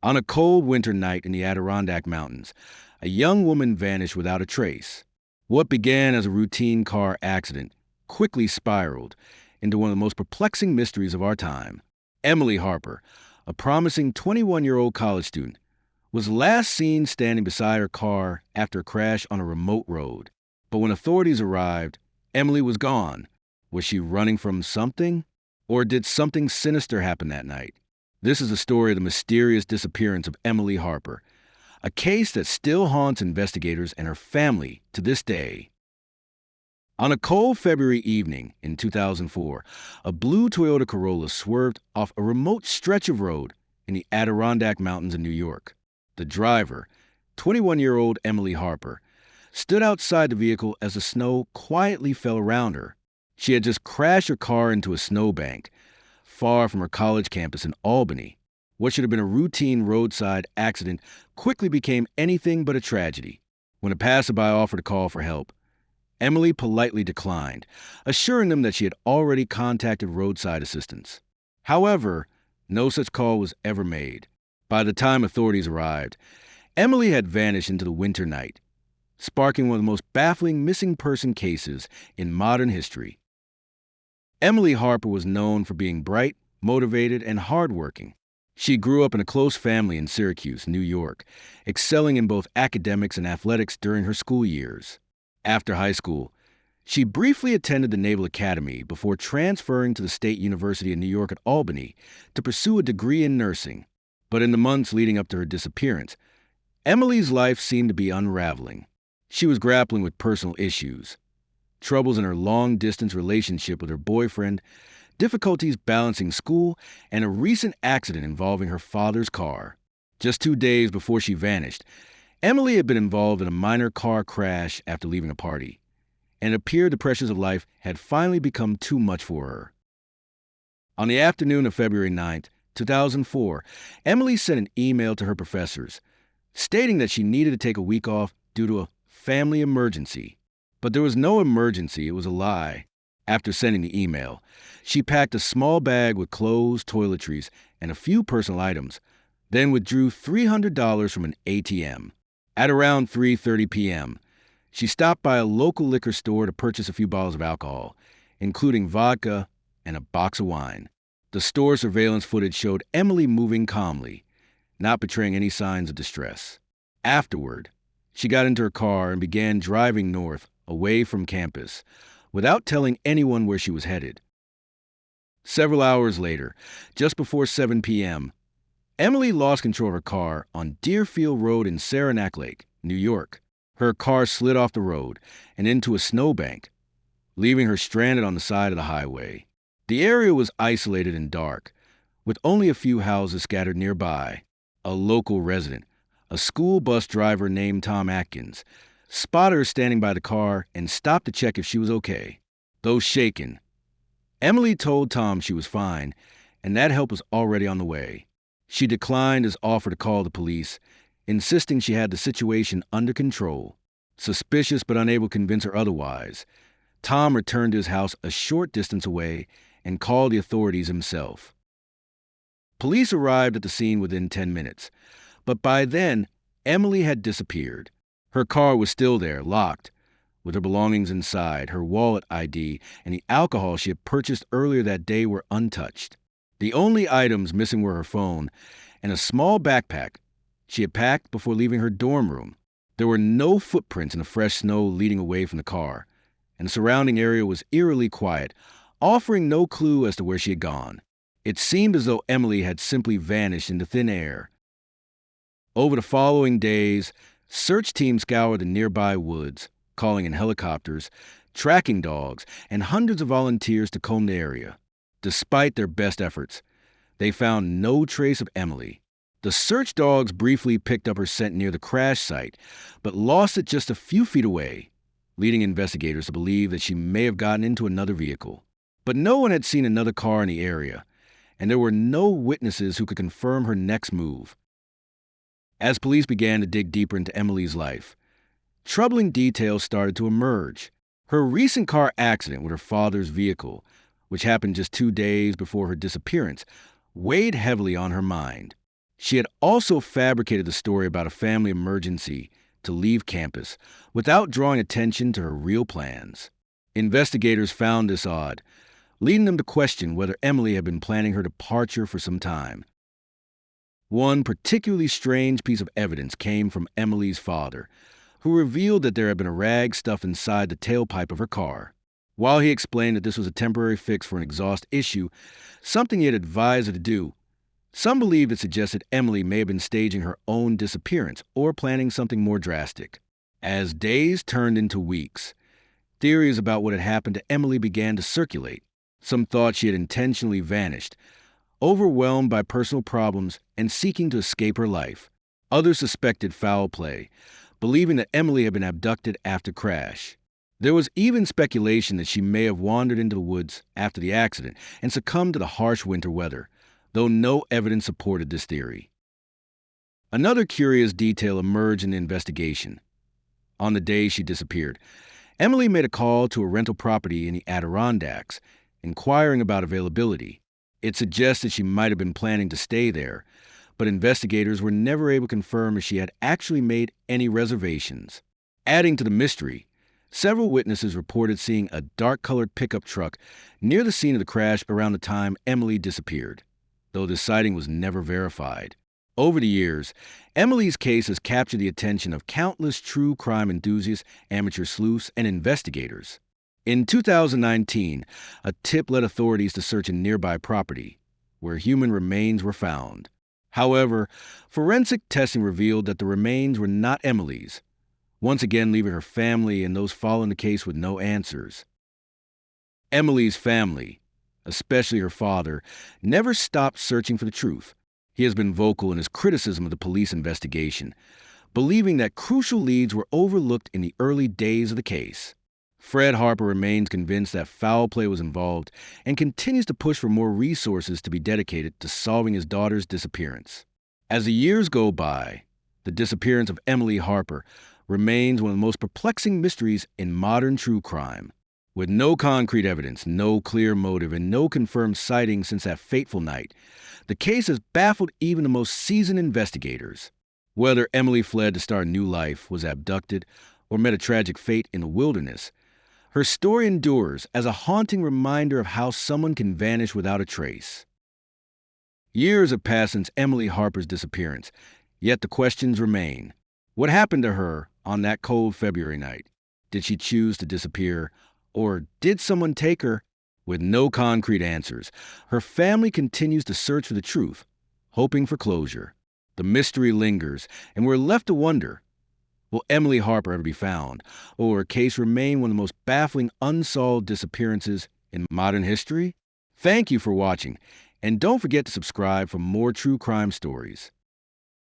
On a cold winter night in the Adirondack Mountains, a young woman vanished without a trace. What began as a routine car accident quickly spiraled into one of the most perplexing mysteries of our time. Emily Harper, a promising 21-year-old college student, was last seen standing beside her car after a crash on a remote road. But when authorities arrived, Emily was gone. Was she running from something? Or did something sinister happen that night? This is the story of the mysterious disappearance of Emily Harper, a case that still haunts investigators and her family to this day. On a cold February evening in 2004, a blue Toyota Corolla swerved off a remote stretch of road in the Adirondack Mountains in New York. The driver, 21-year-old Emily Harper, stood outside the vehicle as the snow quietly fell around her. She had just crashed her car into a snowbank, far from her college campus in Albany. What should have been a routine roadside accident quickly became anything but a tragedy. When a passerby offered a call for help, Emily politely declined, assuring them that she had already contacted roadside assistance. However, no such call was ever made. By the time authorities arrived, Emily had vanished into the winter night, sparking one of the most baffling missing person cases in modern history. Emily Harper was known for being bright, motivated, and hardworking. She grew up in a close family in Syracuse, New York, excelling in both academics and athletics during her school years. After high school, she briefly attended the Naval Academy before transferring to the State University of New York at Albany to pursue a degree in nursing. But in the months leading up to her disappearance, Emily's life seemed to be unraveling. She was grappling with personal issues, troubles in her long-distance relationship with her boyfriend, difficulties balancing school, and a recent accident involving her father's car. Just 2 days before she vanished, Emily had been involved in a minor car crash after leaving a party, and it appeared the pressures of life had finally become too much for her. On the afternoon of February 9th, 2004, Emily sent an email to her professors, stating that she needed to take a week off due to a family emergency. But there was no emergency, it was a lie. After sending the email, she packed a small bag with clothes, toiletries, and a few personal items, then withdrew $300 from an ATM. At around 3:30 p.m., she stopped by a local liquor store to purchase a few bottles of alcohol, including vodka and a box of wine. The store surveillance footage showed Emily moving calmly, not betraying any signs of distress. Afterward, she got into her car and began driving north, away from campus, without telling anyone where she was headed. Several hours later, just before 7 p.m., Emily lost control of her car on Deerfield Road in Saranac Lake, New York. Her car slid off the road and into a snowbank, leaving her stranded on the side of the highway. The area was isolated and dark, with only a few houses scattered nearby. A local resident, a school bus driver named Tom Atkins, spotted her standing by the car and stopped to check if she was okay. Though shaken, Emily told Tom she was fine and that help was already on the way. She declined his offer to call the police, insisting she had the situation under control. Suspicious but unable to convince her otherwise, Tom returned to his house a short distance away and called the authorities himself. Police arrived at the scene within 10 minutes, but by then, Emily had disappeared. Her car was still there, locked, with her belongings inside. Her wallet ID and the alcohol she had purchased earlier that day were untouched. The only items missing were her phone and a small backpack she had packed before leaving her dorm room. There were no footprints in the fresh snow leading away from the car, and the surrounding area was eerily quiet, offering no clue as to where she had gone. It seemed as though Emily had simply vanished into thin air. Over the following days, search teams scoured the nearby woods, calling in helicopters, tracking dogs, and hundreds of volunteers to comb the area. Despite their best efforts, they found no trace of Emily. The search dogs briefly picked up her scent near the crash site, but lost it just a few feet away, leading investigators to believe that she may have gotten into another vehicle. But no one had seen another car in the area, and there were no witnesses who could confirm her next move. As police began to dig deeper into Emily's life, troubling details started to emerge. Her recent car accident with her father's vehicle, which happened just 2 days before her disappearance, weighed heavily on her mind. She had also fabricated the story about a family emergency to leave campus without drawing attention to her real plans. Investigators found this odd, leading them to question whether Emily had been planning her departure for some time. One particularly strange piece of evidence came from Emily's father, who revealed that there had been a rag stuffed inside the tailpipe of her car. While he explained that this was a temporary fix for an exhaust issue, something he had advised her to do, some believed it suggested Emily may have been staging her own disappearance or planning something more drastic. As days turned into weeks, theories about what had happened to Emily began to circulate. Some thought she had intentionally vanished, overwhelmed by personal problems and seeking to escape her life. Others suspected foul play, believing that Emily had been abducted after crash. There was even speculation that she may have wandered into the woods after the accident and succumbed to the harsh winter weather, though no evidence supported this theory. Another curious detail emerged in the investigation. On the day she disappeared, Emily made a call to a rental property in the Adirondacks, inquiring about availability. It suggested she might have been planning to stay there, but investigators were never able to confirm if she had actually made any reservations. Adding to the mystery, several witnesses reported seeing a dark-colored pickup truck near the scene of the crash around the time Emily disappeared, though the sighting was never verified. Over the years, Emily's case has captured the attention of countless true crime enthusiasts, amateur sleuths, and investigators. In 2019, a tip led authorities to search a nearby property, where human remains were found. However, forensic testing revealed that the remains were not Emily's, once again leaving her family and those following the case with no answers. Emily's family, especially her father, never stopped searching for the truth. He has been vocal in his criticism of the police investigation, believing that crucial leads were overlooked in the early days of the case. Fred Harper remains convinced that foul play was involved and continues to push for more resources to be dedicated to solving his daughter's disappearance. As the years go by, the disappearance of Emily Harper remains one of the most perplexing mysteries in modern true crime. With no concrete evidence, no clear motive, and no confirmed sighting since that fateful night, the case has baffled even the most seasoned investigators. Whether Emily fled to start a new life, was abducted, or met a tragic fate in the wilderness, her story endures as a haunting reminder of how someone can vanish without a trace. Years have passed since Emily Harper's disappearance, yet the questions remain. What happened to her on that cold February night? Did she choose to disappear, or did someone take her? With no concrete answers, her family continues to search for the truth, hoping for closure. The mystery lingers, and we're left to wonder, will Emily Harper ever be found, or will her case remain one of the most baffling unsolved disappearances in modern history? Thank you for watching, and don't forget to subscribe for more true crime stories.